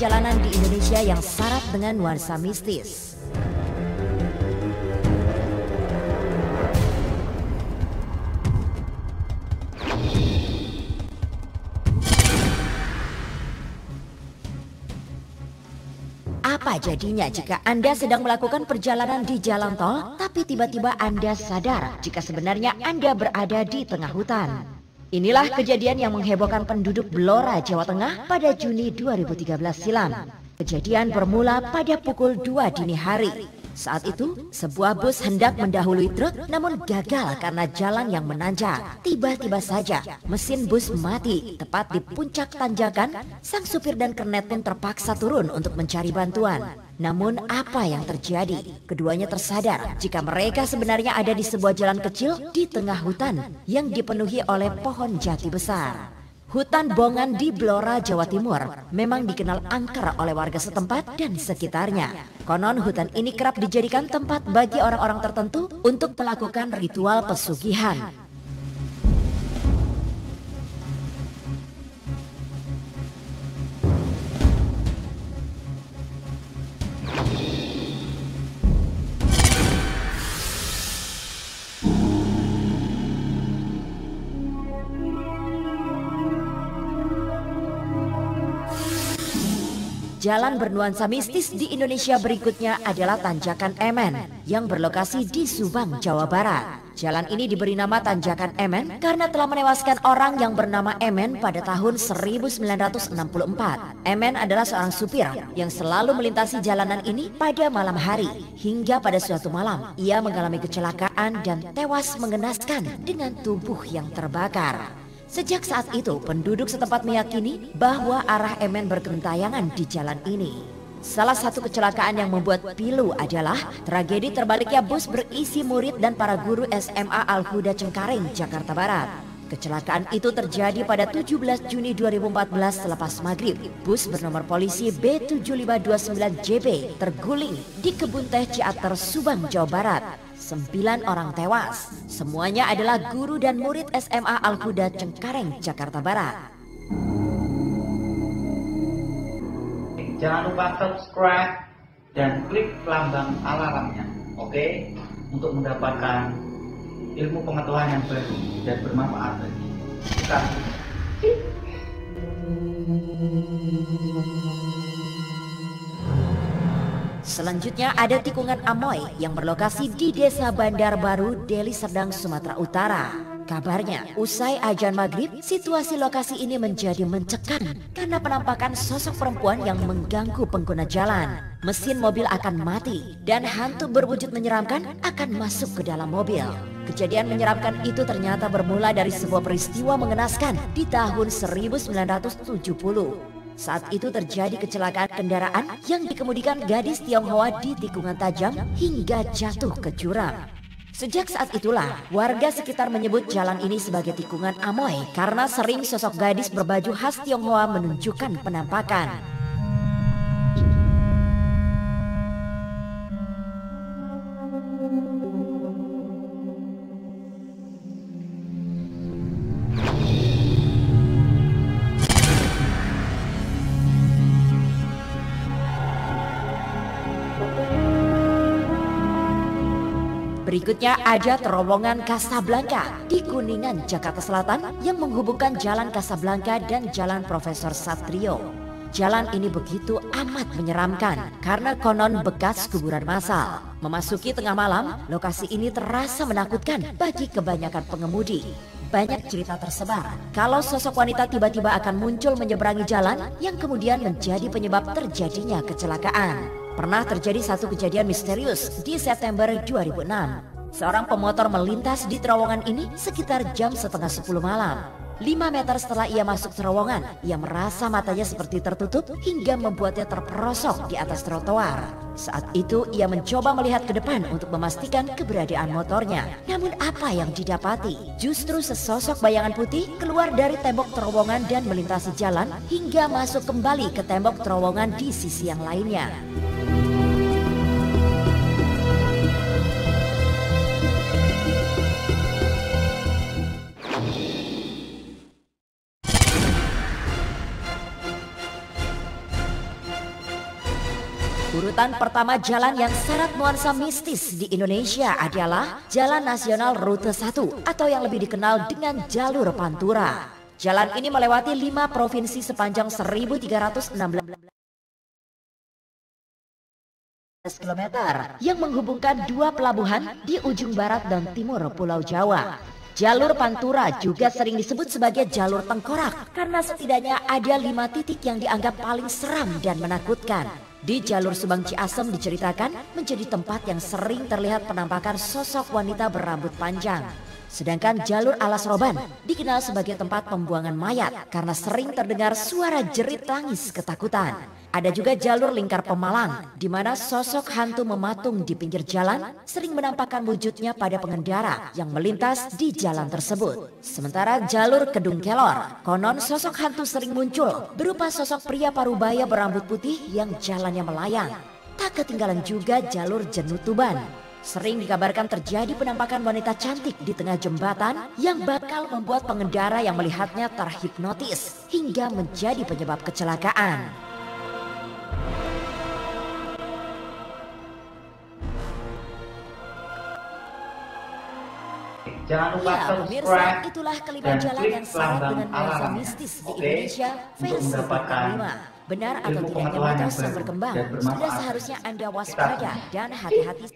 jalanan di Indonesia yang syarat dengan nuansa mistis. Apa jadinya jika Anda sedang melakukan perjalanan di jalan tol, tapi tiba-tiba Anda sadar jika sebenarnya Anda berada di tengah hutan? Inilah kejadian yang menghebohkan penduduk Blora, Jawa Tengah pada Juni 2013 silam. Kejadian bermula pada pukul 2 dini hari. Saat itu, sebuah bus hendak mendahului truk namun gagal karena jalan yang menanjak. Tiba-tiba saja, mesin bus mati tepat di puncak tanjakan. Sang supir dan kernet pun terpaksa turun untuk mencari bantuan. Namun apa yang terjadi? Keduanya tersadar jika mereka sebenarnya ada di sebuah jalan kecil di tengah hutan yang dipenuhi oleh pohon jati besar. Hutan Bongan di Blora, Jawa Timur memang dikenal angker oleh warga setempat dan sekitarnya. Konon hutan ini kerap dijadikan tempat bagi orang-orang tertentu untuk melakukan ritual pesugihan. Jalan bernuansa mistis di Indonesia berikutnya adalah Tanjakan Emen yang berlokasi di Subang, Jawa Barat. Jalan ini diberi nama Tanjakan Emen karena telah menewaskan orang yang bernama Emen pada tahun 1964. Emen adalah seorang supir yang selalu melintasi jalanan ini pada malam hari. Hingga pada suatu malam, ia mengalami kecelakaan dan tewas mengenaskan dengan tubuh yang terbakar. Sejak saat itu, penduduk setempat meyakini bahwa arah Emen bergentayangan di jalan ini. Salah satu kecelakaan yang membuat pilu adalah tragedi terbaliknya bus berisi murid dan para guru SMA Al-Huda Cengkareng, Jakarta Barat. Kecelakaan itu terjadi pada 17 Juni 2014 selepas maghrib. Bus bernomor polisi B7529JB terguling di Kebun Teh Ciater, Subang, Jawa Barat. 9 orang tewas. Semuanya adalah guru dan murid SMA Al-Huda Cengkareng, Jakarta Barat. Jangan lupa subscribe dan klik lambang alarmnya, oke? Untuk mendapatkan ilmu pengetahuan yang baru dan bermanfaat bagi kita. Selanjutnya ada tikungan Amoy yang berlokasi di Desa Bandar Baru, Deli Serdang, Sumatera Utara. Kabarnya, usai azan maghrib, situasi lokasi ini menjadi mencekam karena penampakan sosok perempuan yang mengganggu pengguna jalan. Mesin mobil akan mati dan hantu berwujud menyeramkan akan masuk ke dalam mobil. Kejadian menyeramkan itu ternyata bermula dari sebuah peristiwa mengenaskan di tahun 1970. Saat itu terjadi kecelakaan kendaraan yang dikemudikan gadis Tionghoa di tikungan tajam hingga jatuh ke jurang. Sejak saat itulah warga sekitar menyebut jalan ini sebagai tikungan Amoy karena sering sosok gadis berbaju khas Tionghoa menunjukkan penampakan. Berikutnya ada terowongan Casablanca di Kuningan, Jakarta Selatan yang menghubungkan Jalan Casablanca dan Jalan Profesor Satrio. Jalan ini begitu amat menyeramkan karena konon bekas kuburan massal. Memasuki tengah malam, lokasi ini terasa menakutkan bagi kebanyakan pengemudi. Banyak cerita tersebar kalau sosok wanita tiba-tiba akan muncul menyeberangi jalan yang kemudian menjadi penyebab terjadinya kecelakaan. Pernah terjadi satu kejadian misterius di September 2006. Seorang pemotor melintas di terowongan ini sekitar jam setengah 10 malam. 5 meter setelah ia masuk terowongan, ia merasa matanya seperti tertutup hingga membuatnya terperosok di atas trotoar. Saat itu ia mencoba melihat ke depan untuk memastikan keberadaan motornya. Namun apa yang didapati? Justru sesosok bayangan putih keluar dari tembok terowongan dan melintasi jalan hingga masuk kembali ke tembok terowongan di sisi yang lainnya. Urutan pertama jalan yang syarat nuansa mistis di Indonesia adalah Jalan Nasional Rute 1 atau yang lebih dikenal dengan Jalur Pantura. Jalan ini melewati 5 provinsi sepanjang 1.316 km yang menghubungkan 2 pelabuhan di ujung barat dan timur Pulau Jawa. Jalur Pantura juga sering disebut sebagai jalur tengkorak karena setidaknya ada 5 titik yang dianggap paling seram dan menakutkan. Di jalur Subang Ciasem diceritakan menjadi tempat yang sering terlihat penampakan sosok wanita berambut panjang. Sedangkan jalur Alas Roban dikenal sebagai tempat pembuangan mayat karena sering terdengar suara jerit tangis ketakutan. Ada juga jalur Lingkar Pemalang di mana sosok hantu mematung di pinggir jalan sering menampakkan wujudnya pada pengendara yang melintas di jalan tersebut. Sementara jalur Kedung Kelor, konon sosok hantu sering muncul berupa sosok pria parubaya berambut putih yang jalannya melayang. Tak ketinggalan juga jalur Jenuh Tuban. Sering dikabarkan terjadi penampakan wanita cantik di tengah jembatan yang bakal membuat pengendara yang melihatnya terhipnotis hingga menjadi penyebab kecelakaan. Jangan lupa subscribe itulah kelima dan jalan klik yang syarat lambang dengan nuansa alarmnya. mistis di Oke? Indonesia Untuk versi mendapatkan kelima. Benar atau ilmu tidaknya pengetahuan yang mitos yang baru berkembang dan sudah bermanfaat. seharusnya Anda waspada dan hati-hati.